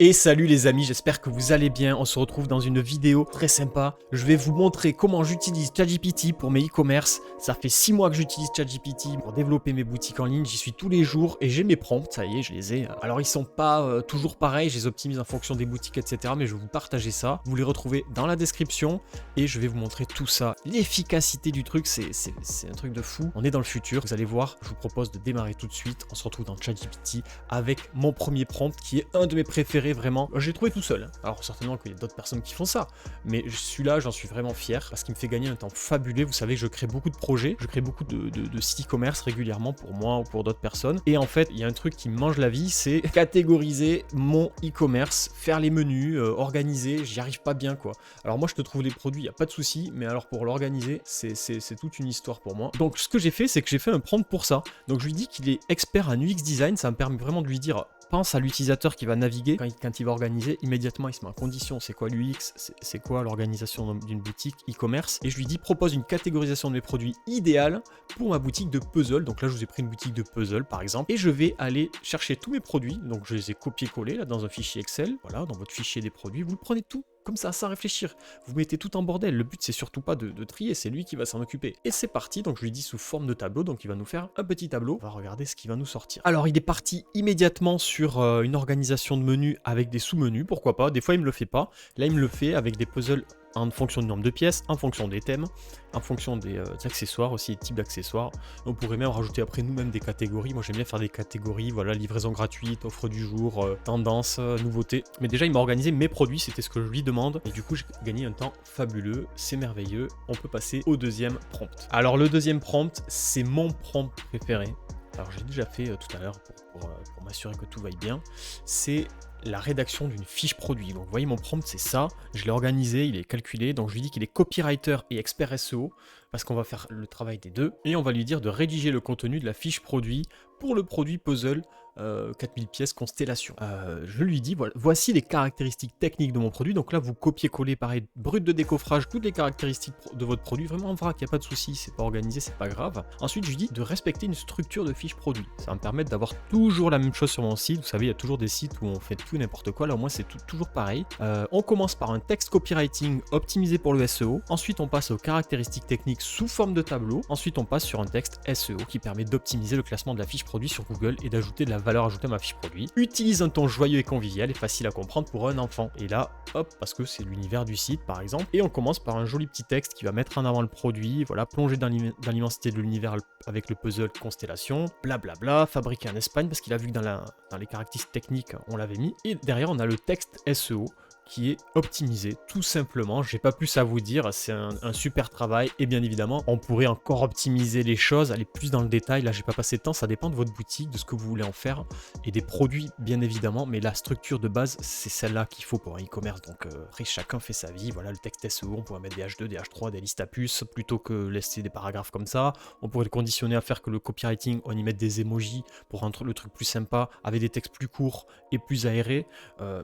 Et salut les amis, j'espère que vous allez bien. On se retrouve dans une vidéo très sympa. Je vais vous montrer comment j'utilise ChatGPT pour mes e-commerce. Ça fait 6 mois que j'utilise ChatGPT pour développer mes boutiques en ligne. J'y suis tous les jours et j'ai mes prompts, ça y est, je les ai. Alors ils sont pas toujours pareils, je les optimise en fonction des boutiques, etc. Mais je vais vous partager ça. Vous les retrouvez dans la description et je vais vous montrer tout ça. L'efficacité du truc, c'est un truc de fou. On est dans le futur, vous allez voir. Je vous propose de démarrer tout de suite. On se retrouve dans ChatGPT avec mon premier prompt qui est un de mes préférés. Vraiment, j'ai trouvé tout seul. Alors certainement qu'il y a d'autres personnes qui font ça, mais celui-là, j'en suis vraiment fier parce qu'il me fait gagner un temps fabuleux. Vous savez que je crée beaucoup de projets, je crée beaucoup de sites e-commerce régulièrement pour moi ou pour d'autres personnes. Et en fait, il y a un truc qui me mange la vie, c'est catégoriser mon e-commerce, faire les menus, organiser. J'y arrive pas bien, quoi. Alors moi, je te trouve les produits, il n'y a pas de souci, mais alors pour l'organiser, c'est toute une histoire pour moi. Donc ce que j'ai fait, c'est que j'ai fait un prompt pour ça. Donc je lui dis qu'il est expert en UX design, ça me permet vraiment de lui dire pense à l'utilisateur qui va naviguer quand il va organiser, immédiatement il se met en condition, c'est quoi l'UX, c'est quoi l'organisation d'une boutique e-commerce, et je lui dis propose une catégorisation de mes produits idéale pour ma boutique de puzzle. Donc là je vous ai pris une boutique de puzzle par exemple, et je vais aller chercher tous mes produits, donc je les ai copiés-collés là dans un fichier Excel, voilà, dans votre fichier des produits, vous le prenez tout comme ça, sans réfléchir. Vous mettez tout en bordel. Le but, c'est surtout pas de trier, c'est lui qui va s'en occuper. Et c'est parti. Donc, je lui dis sous forme de tableau. Donc, il va nous faire un petit tableau. On va regarder ce qu'il va nous sortir. Alors, il est parti immédiatement sur une organisation de menus avec des sous-menus. Pourquoi pas? Des fois, il me le fait pas. Là, il me le fait avec des puzzles en fonction du nombre de pièces, en fonction des thèmes, en fonction des accessoires aussi, des types d'accessoires. On pourrait même rajouter après nous-mêmes des catégories. Moi j'aime bien faire des catégories, voilà, livraison gratuite, offre du jour, tendance, nouveauté. Mais déjà il m'a organisé mes produits, c'était ce que je lui demande. Et du coup j'ai gagné un temps fabuleux, c'est merveilleux. On peut passer au deuxième prompt. Alors le deuxième prompt, c'est mon prompt préféré. Alors j'ai déjà fait tout à l'heure pour m'assurer que tout vaille bien. C'est la rédaction d'une fiche produit. Donc vous voyez mon prompt c'est ça, je l'ai organisé, il est calculé, donc je lui dis qu'il est copywriter et expert SEO, parce qu'on va faire le travail des deux, et on va lui dire de rédiger le contenu de la fiche produit pour le produit puzzle 4000 pièces constellation. Je lui dis, voilà, voici les caractéristiques techniques de mon produit. Donc là, vous copiez-collez pareil, brut de décoffrage, toutes les caractéristiques de votre produit, vraiment en vrac, il n'y a pas de souci, c'est pas organisé, c'est pas grave. Ensuite, je lui dis de respecter une structure de fiche produit. Ça va me permettre d'avoir toujours la même chose sur mon site. Vous savez, il y a toujours des sites où on fait tout n'importe quoi. Là, au moins, c'est toujours pareil. On commence par un texte copywriting optimisé pour le SEO. Ensuite, on passe aux caractéristiques techniques sous forme de tableau. Ensuite, on passe sur un texte SEO qui permet d'optimiser le classement de la fiche produit sur Google et d'ajouter de la valeur ajoutée à ma fiche produit. Utilise un ton joyeux et convivial et facile à comprendre pour un enfant. Et là, hop, parce que c'est l'univers du site par exemple. Et on commence par un joli petit texte qui va mettre en avant le produit, voilà, plonger dans l'immensité de l'univers avec le puzzle constellation, blablabla, fabriqué en Espagne, parce qu'il a vu que dans les caractéristiques techniques, on l'avait mis. Et derrière, on a le texte SEO qui est optimisé, tout simplement. J'ai pas plus à vous dire, c'est un super travail, et bien évidemment, on pourrait encore optimiser les choses, aller plus dans le détail. Là, j'ai pas passé de temps, ça dépend de votre boutique, de ce que vous voulez en faire, et des produits, bien évidemment, mais la structure de base, c'est celle-là qu'il faut pour un e-commerce. Donc après, chacun fait sa vie, voilà, le texte SEO, on pourrait mettre des H2, des H3, des listes à puces, plutôt que laisser des paragraphes comme ça. On pourrait le conditionner à faire que le copywriting, on y mette des emojis pour rendre le truc plus sympa, avec des textes plus courts et plus aérés,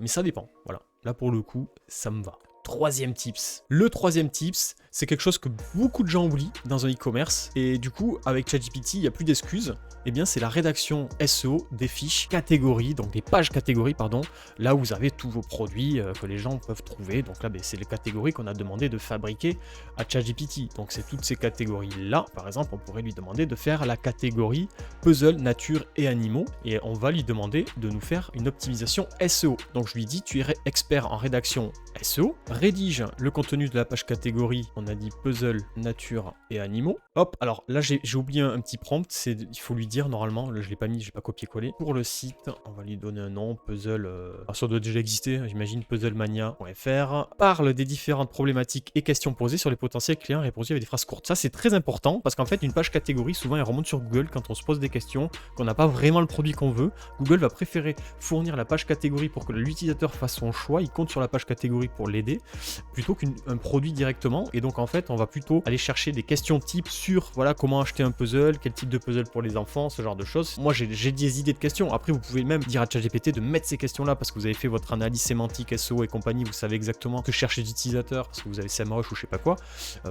mais ça dépend, voilà. Là, pour le coup, ça me va. Troisième tips. Le troisième tips, c'est quelque chose que beaucoup de gens oublient dans un e-commerce. Et du coup, avec ChatGPT, il n'y a plus d'excuses. Eh bien, c'est la rédaction SEO des fiches catégories, donc des pages catégories, pardon, là où vous avez tous vos produits que les gens peuvent trouver. Donc là, c'est les catégories qu'on a demandé de fabriquer à ChatGPT. Donc c'est toutes ces catégories-là. Par exemple, on pourrait lui demander de faire la catégorie puzzle, nature et animaux. Et on va lui demander de nous faire une optimisation SEO. Donc je lui dis, tu es expert en rédaction SEO, rédige le contenu de la page catégorie, on a dit puzzle, nature et animaux. Hop, alors là j'ai oublié un petit prompt, il faut lui dire normalement, là je l'ai pas mis, j'ai pas copié-collé. Pour le site, on va lui donner un nom, puzzle, alors ça doit déjà exister, j'imagine, puzzlemania.fr. Parle des différentes problématiques et questions posées sur les potentiels clients répondus avec des phrases courtes. Ça c'est très important parce qu'en fait une page catégorie, souvent elle remonte sur Google quand on se pose des questions, qu'on n'a pas vraiment le produit qu'on veut. Google va préférer fournir la page catégorie pour que l'utilisateur fasse son choix, il compte sur la page catégorie pour l'aider. ChatGPT plutôt qu'un produit directement. Et donc en fait, on va plutôt aller chercher des questions types sur voilà comment acheter un puzzle, quel type de puzzle pour les enfants, ce genre de choses. Moi, j'ai des idées de questions. Après, vous pouvez même dire à ChatGPT de mettre ces questions-là parce que vous avez fait votre analyse sémantique, SEO et compagnie, vous savez exactement que chercher d'utilisateurs parce que vous avez SEMrush ou je sais pas quoi.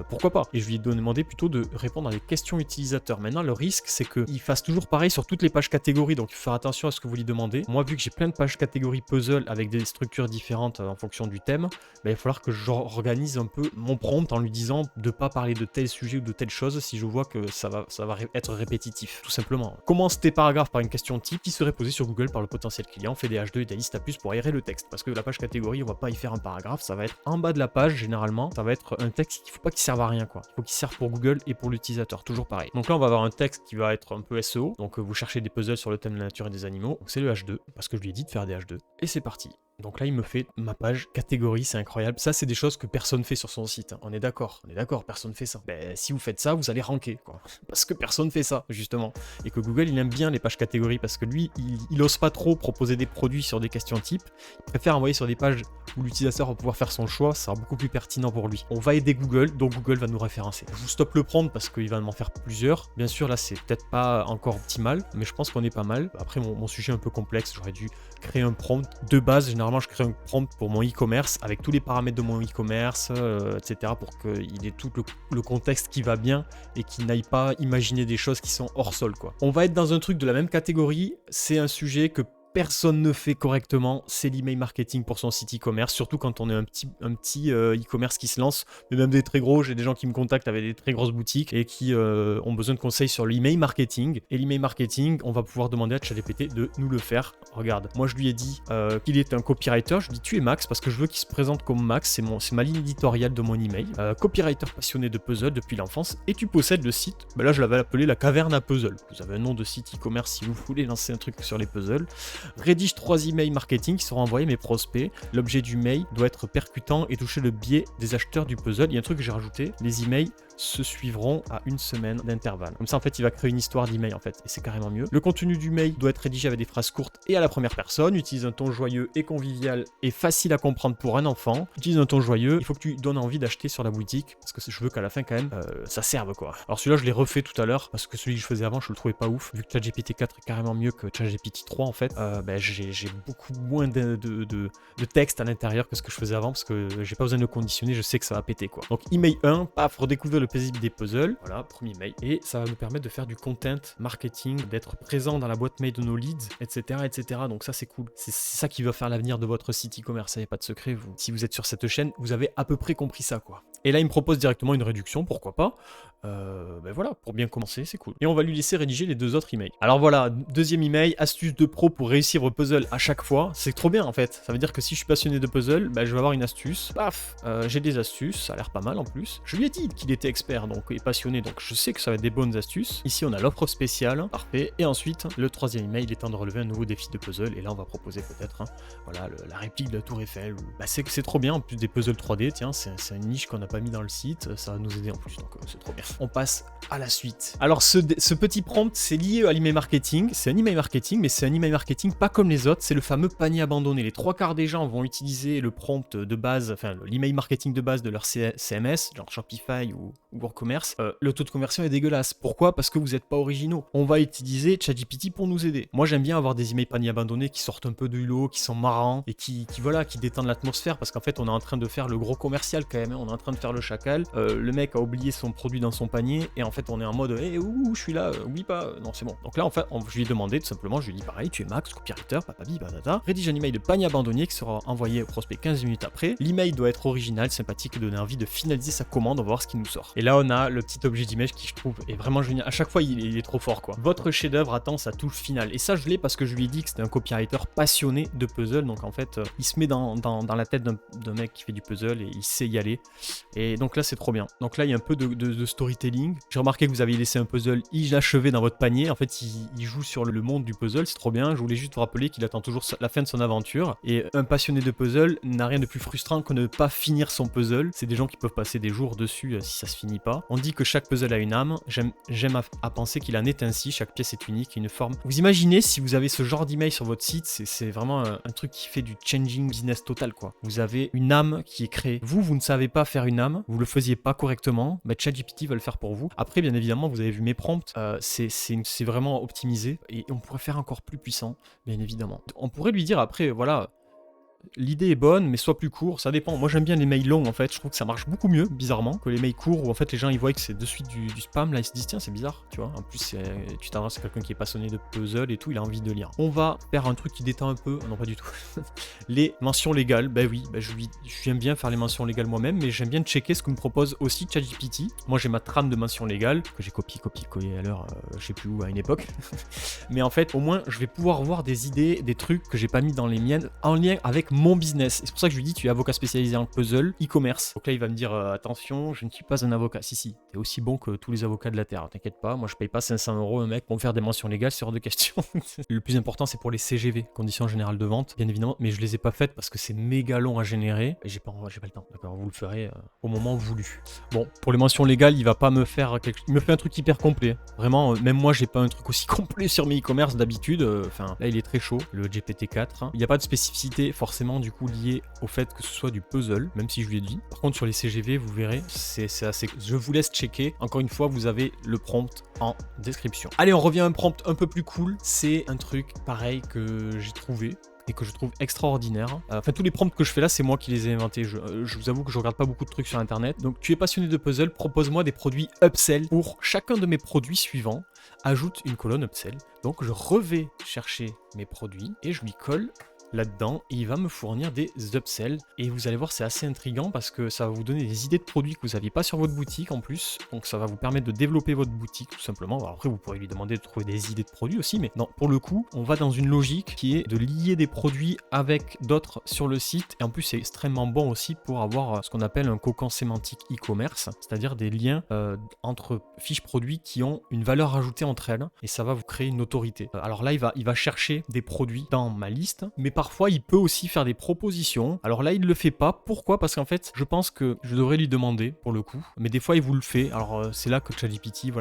Pourquoi pas? Et je lui ai demandé plutôt de répondre à des questions utilisateurs. Maintenant, le risque, c'est qu'il fasse toujours pareil sur toutes les pages catégories. Donc, il faut faire attention à ce que vous lui demandez. Moi, vu que j'ai plein de pages catégories puzzle avec des structures différentes en fonction du thème, il va falloir que j'organise un peu mon prompt en lui disant de pas parler de tel sujet ou de telle chose si je vois que ça va être répétitif, tout simplement. Commence tes paragraphes par une question type qui serait posée sur Google par le potentiel client, fais des H2 et des listes à puces pour aérer le texte. Parce que la page catégorie, on va pas y faire un paragraphe, ça va être en bas de la page généralement, ça va être un texte qu'il faut pas qu'il serve à rien quoi. Il faut qu'il serve pour Google et pour l'utilisateur, toujours pareil. Donc là, on va avoir un texte qui va être un peu SEO, donc vous cherchez des puzzles sur le thème de la nature et des animaux, c'est le H2, parce que je lui ai dit de faire des H2. Et c'est parti. Donc là, il me fait ma page catégorie, c'est incroyable. Ça, c'est des choses que personne fait sur son site. On est d'accord, personne fait ça. Ben, si vous faites ça, vous allez ranker, quoi. Parce que personne fait ça, justement. Et que Google, il aime bien les pages catégories parce que lui, il ose pas trop proposer des produits sur des questions types. Il préfère envoyer sur des pages où l'utilisateur va pouvoir faire son choix. Ça sera beaucoup plus pertinent pour lui. On va aider Google, donc Google va nous référencer. Je vous stoppe le prompt parce qu'il va m'en faire plusieurs. Bien sûr, là, c'est peut-être pas encore optimal, mais je pense qu'on est pas mal. Après, mon sujet est un peu complexe. J'aurais dû créer un prompt de base. Généralement, je crée un prompt pour mon e-commerce avec tous les paramètres de mon e-commerce, etc. pour qu'il ait tout le contexte qui va bien et qu'il n'aille pas imaginer des choses qui sont hors sol, quoi. On va être dans un truc de la même catégorie. C'est un sujet que personne ne fait correctement, c'est l'email marketing pour son site e-commerce, surtout quand on est un petit e-commerce qui se lance, mais même des très gros, j'ai des gens qui me contactent avec des très grosses boutiques et qui ont besoin de conseils sur l'email marketing. Et l'email marketing, on va pouvoir demander à ChatGPT de nous le faire. Regarde, moi je lui ai dit qu'il est un copywriter, je lui ai dit tu es Max parce que je veux qu'il se présente comme Max, c'est ma ligne éditoriale de mon email. Copywriter passionné de puzzle depuis l'enfance et tu possèdes le site, là je l'avais appelé la caverne à puzzle. Vous avez un nom de site e-commerce si vous voulez lancer un truc sur les puzzles. Rédige 3 emails marketing qui seront envoyés à mes prospects. L'objet du mail doit être percutant et toucher le biais des acheteurs du puzzle. Il y a un truc que j'ai rajouté, les emails se suivront à une semaine d'intervalle. Comme ça, en fait, il va créer une histoire d'email, en fait, et c'est carrément mieux. Le contenu du mail doit être rédigé avec des phrases courtes et à la première personne. Utilise un ton joyeux et convivial et facile à comprendre pour un enfant. Utilise un ton joyeux. Il faut que tu donnes envie d'acheter sur la boutique parce que je veux qu'à la fin, quand même, ça serve, quoi. Alors celui-là, je l'ai refait tout à l'heure parce que celui que je faisais avant, je le trouvais pas ouf. Vu que ChatGPT 4 est carrément mieux que ChatGPT 3, en fait, j'ai beaucoup moins de texte à l'intérieur que ce que je faisais avant parce que j'ai pas besoin de le conditionner, je sais que ça va péter, quoi. Donc email 1, paf, redécouvrir le paisible des puzzles, voilà, premier mail, et ça va nous permettre de faire du content marketing, d'être présent dans la boîte mail de nos leads, etc., etc. Donc ça c'est cool, c'est ça qui va faire l'avenir de votre site e-commerce, ça y a pas de secret, si vous êtes sur cette chaîne, vous avez à peu près compris ça, quoi. Et là il me propose directement une réduction, pourquoi pas. Voilà, pour bien commencer, c'est cool. Et on va lui laisser rédiger les 2 autres emails. Alors voilà, deuxième email, astuce de pro pour réussir vos puzzles à chaque fois. C'est trop bien en fait. Ça veut dire que si je suis passionné de puzzle, je vais avoir une astuce. Paf, j'ai des astuces, ça a l'air pas mal en plus. Je lui ai dit qu'il était expert donc et passionné, donc je sais que ça va être des bonnes astuces. Ici on a l'offre spéciale, parfait. Et ensuite, le troisième email, il est temps de relever un nouveau défi de puzzle. Et là on va proposer peut-être, voilà, la réplique de la tour Eiffel. C'est trop bien, en plus des puzzles 3D, tiens, c'est une niche qu'on n'a pas mis dans le site, ça va nous aider en plus, donc c'est trop bien. On passe à la suite. Alors ce petit prompt, c'est lié à l'email marketing. C'est un email marketing, mais c'est un email marketing pas comme les autres. C'est le fameux panier abandonné. Les 3/4 des gens vont utiliser le prompt de base, enfin l'email marketing de base de leur CMS, genre Shopify ou WooCommerce. Le taux de conversion est dégueulasse. Pourquoi? Parce que vous n'êtes pas originaux. On va utiliser ChatGPT pour nous aider. Moi j'aime bien avoir des emails panier abandonnés qui sortent un peu du lot, qui sont marrants et qui détendent l'atmosphère parce qu'en fait on est en train de faire le gros commercial quand même. On est en train de faire le chacal. Le mec a oublié son produit dans son panier et en fait on est en mode ouh je suis là, oui pas, non c'est bon. Donc là en fait je lui ai demandé tout simplement, je lui ai dit pareil, tu es Max, copywriter, papabi, badada, rédige un email de panier abandonné qui sera envoyé au prospect 15 minutes après. L'email doit être original, sympathique et donner envie de finaliser sa commande, on va voir ce qui nous sort. Et là on a le petit objet d'image qui je trouve est vraiment génial, à chaque fois il est trop fort quoi. Votre chef-d'œuvre attend sa touche finale et ça je l'ai parce que je lui ai dit que c'était un copywriter passionné de puzzle, donc en fait il se met dans la tête d'un mec qui fait du puzzle et il sait y aller et donc là c'est trop bien. Donc là il y a un peu de storytelling. J'ai remarqué que vous avez laissé un puzzle inachevé dans votre panier. En fait, il joue sur le monde du puzzle, c'est trop bien. Je voulais juste vous rappeler qu'il attend toujours la fin de son aventure. Et un passionné de puzzle n'a rien de plus frustrant que de ne pas finir son puzzle. C'est des gens qui peuvent passer des jours dessus si ça se finit finit pas. On dit que chaque puzzle a une âme. J'aime à penser qu'il en est ainsi. Chaque pièce est unique, une forme. Vous imaginez si vous avez ce genre d'email sur votre site, c'est vraiment un truc qui fait du changing business total, quoi. Vous avez une âme qui est créée. Vous ne savez pas faire une âme, vous le faisiez pas correctement, bah, ChatGPT va le faire pour vous. Après, bien évidemment, vous avez vu mes prompts, c'est vraiment optimisé et on pourrait faire encore plus puissant, bien évidemment. On pourrait lui dire après, voilà. L'idée est bonne, mais soit plus court, ça dépend. Moi j'aime bien les mails longs en fait, je trouve que ça marche beaucoup mieux, bizarrement, que les mails courts où en fait les gens ils voient que c'est de suite du spam, là ils se disent tiens c'est bizarre, tu vois. En plus tu t'adresses à quelqu'un qui est passionné de puzzle et tout, il a envie de lire. On va faire un truc qui détend un peu, non pas du tout, les mentions légales, bah oui, bah j'aime bien faire les mentions légales moi-même, mais j'aime bien checker ce que me propose aussi ChatGPT. Moi j'ai ma trame de mentions légales, que j'ai copié à l'heure, je sais plus où à une époque. Mais en fait, au moins je vais pouvoir voir des idées, des trucs que j'ai pas mis dans les miennes, en lien avec mon business. C'est pour ça que je lui dis tu es avocat spécialisé en puzzle, e-commerce. Donc là il va me dire attention, je ne suis pas un avocat. Si, t'es aussi bon que tous les avocats de la terre, t'inquiète pas, moi je paye pas 500 € un mec pour me faire des mentions légales sur de questions. Le plus important c'est pour les CGV, conditions générales de vente, bien évidemment, mais je les ai pas faites parce que c'est méga long à générer et j'ai pas le temps. D'accord, vous le ferez au moment voulu. Bon, pour les mentions légales, il va pas me faire il me fait un truc hyper complet. Vraiment, même moi j'ai pas un truc aussi complet sur mes e-commerce d'habitude. Enfin, là il est très chaud, le GPT-4. Il n'y a pas de spécificité forcément du coup lié au fait que ce soit du puzzle, même si je lui ai dit. Par contre sur les CGV, vous verrez, c'est assez... Je vous laisse checker. Encore une fois, vous avez le prompt en description. Allez, on revient à un prompt un peu plus cool. C'est un truc pareil que j'ai trouvé et que je trouve extraordinaire. Enfin, tous les prompts que je fais là, c'est moi qui les ai inventés. Je vous avoue que je regarde pas beaucoup de trucs sur internet. Donc, tu es passionné de puzzle, propose-moi des produits upsell pour chacun de mes produits suivants. Ajoute une colonne upsell. Donc, je revais chercher mes produits et je lui colle là-dedans et il va me fournir des upsells et vous allez voir c'est assez intriguant parce que ça va vous donner des idées de produits que vous n'aviez pas sur votre boutique en plus, donc ça va vous permettre de développer votre boutique tout simplement. Alors après vous pourrez lui demander de trouver des idées de produits aussi, mais non, pour le coup on va dans une logique qui est de lier des produits avec d'autres sur le site et en plus c'est extrêmement bon aussi pour avoir ce qu'on appelle un cocon sémantique e-commerce, c'est-à-dire des liens entre fiches produits qui ont une valeur ajoutée entre elles et ça va vous créer une autorité. Alors là il va chercher des produits dans ma liste, mais parfois il peut aussi faire des propositions. Alors là il ne le fait pas, pourquoi? Parce qu'en fait je pense que je devrais lui demander pour le coup, mais des fois il vous le fait. Alors c'est là que ChatGPT,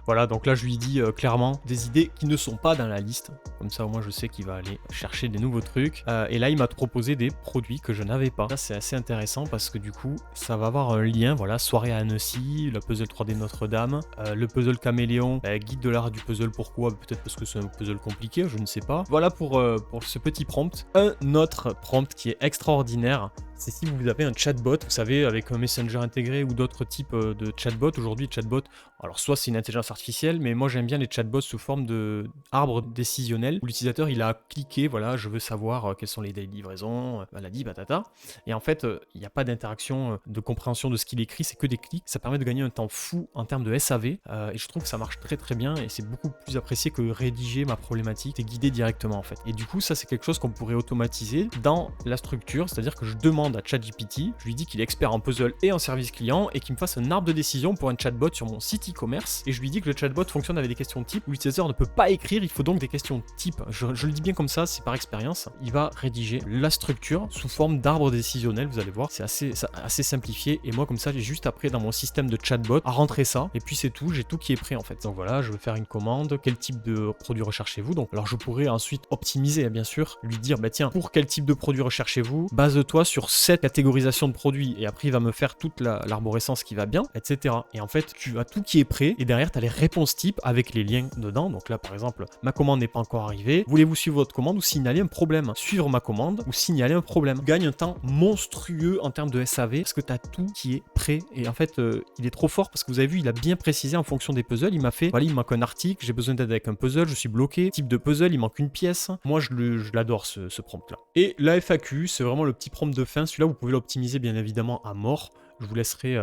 voilà, donc là je lui dis clairement des idées qui ne sont pas dans la liste, comme ça au moins je sais qu'il va aller chercher des nouveaux trucs, et là il m'a proposé des produits que je n'avais pas. Là c'est assez intéressant parce que du coup ça va avoir un lien, voilà, soirée à Annecy, le puzzle 3D Notre-Dame, le puzzle caméléon, guide de l'art du puzzle, pourquoi? Peut-être parce que c'est un puzzle compliqué, je ne sais pas. Voilà pour ce petit prompt. Un autre prompt qui est extraordinaire, c'est si vous avez un chatbot, vous savez, avec un messenger intégré ou d'autres types de chatbot. Aujourd'hui, chatbot, alors soit c'est une intelligence artificielle, mais moi j'aime bien les chatbots sous forme de arbre décisionnel où l'utilisateur il a cliqué, voilà, je veux savoir quels sont les délais de livraison, maladie, patata. Et en fait, il n'y a pas d'interaction de compréhension de ce qu'il écrit, c'est que des clics. Ça permet de gagner un temps fou en termes de SAV, et je trouve que ça marche très très bien et c'est beaucoup plus apprécié que rédiger ma problématique et guider directement en fait. Et du coup, ça c'est quelque chose qu'on pourrait automatiser dans la structure, c'est-à-dire que je demande à ChatGPT, je lui dis qu'il est expert en puzzle et en service client et qu'il me fasse un arbre de décision pour un chatbot sur mon site e-commerce, et je lui dis que le chatbot fonctionne avec des questions types où l'utilisateur ne peut pas écrire, il faut donc des questions types. Je le dis bien comme ça, c'est par expérience. Il va rédiger la structure sous forme d'arbre décisionnel, vous allez voir, c'est assez simplifié, et moi comme ça j'ai juste après dans mon système de chatbot à rentrer ça, et puis c'est tout, j'ai tout qui est prêt en fait. Donc voilà, je veux faire une commande, quel type de produit recherchez-vous? Donc alors je pourrais ensuite optimiser bien sûr, lui dire bah tiens, pour quel type de produit recherchez-vous? Base-toi sur cette catégorisation de produits, et après il va me faire toute l'arborescence qui va bien, etc. Et en fait tu as tout qui est prêt et derrière tu as les réponses types avec les liens dedans. Donc là par exemple, ma commande n'est pas encore arrivée, voulez-vous suivre votre commande ou signaler un problème? Suivre ma commande ou signaler un problème. Tu gagnes un temps monstrueux en termes de SAV parce que tu as tout qui est prêt, et en fait il est trop fort parce que vous avez vu, il a bien précisé en fonction des puzzles. Il m'a fait, voilà, il manque un article, j'ai besoin d'aide avec un puzzle, je suis bloqué, type de puzzle, il manque une pièce. Moi je l'adore ce prompt là. Et la FAQ, c'est vraiment le petit prompt de fin. Celui-là vous pouvez l'optimiser bien évidemment à mort, je vous laisserai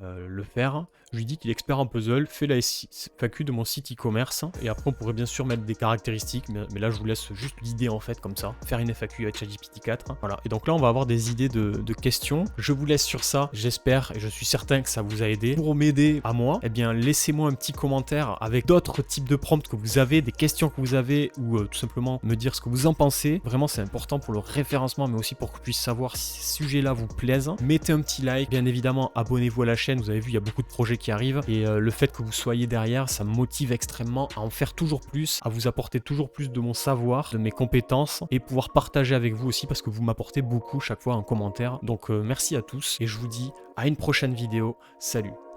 le faire. Je lui dis qu'il est expert en puzzle, fait la FAQ de mon site e-commerce. Et après, on pourrait bien sûr mettre des caractéristiques, mais là, je vous laisse juste l'idée en fait, comme ça. Faire une FAQ avec ChatGPT 4. Voilà. Et donc là, on va avoir des idées de questions. Je vous laisse sur ça. J'espère et je suis certain que ça vous a aidé. Pour m'aider à moi, eh bien, laissez-moi un petit commentaire avec d'autres types de prompts que vous avez, des questions que vous avez, ou tout simplement me dire ce que vous en pensez. Vraiment, c'est important pour le référencement, mais aussi pour que je puisse savoir si ces sujets-là vous plaisent. Mettez un petit like. Bien évidemment, abonnez-vous à la chaîne. Vous avez vu, il y a beaucoup de projets qui arrivent. Et le fait que vous soyez derrière, ça me motive extrêmement à en faire toujours plus, à vous apporter toujours plus de mon savoir, de mes compétences, et pouvoir partager avec vous aussi, parce que vous m'apportez beaucoup chaque fois en commentaire. Donc merci à tous, et je vous dis à une prochaine vidéo. Salut!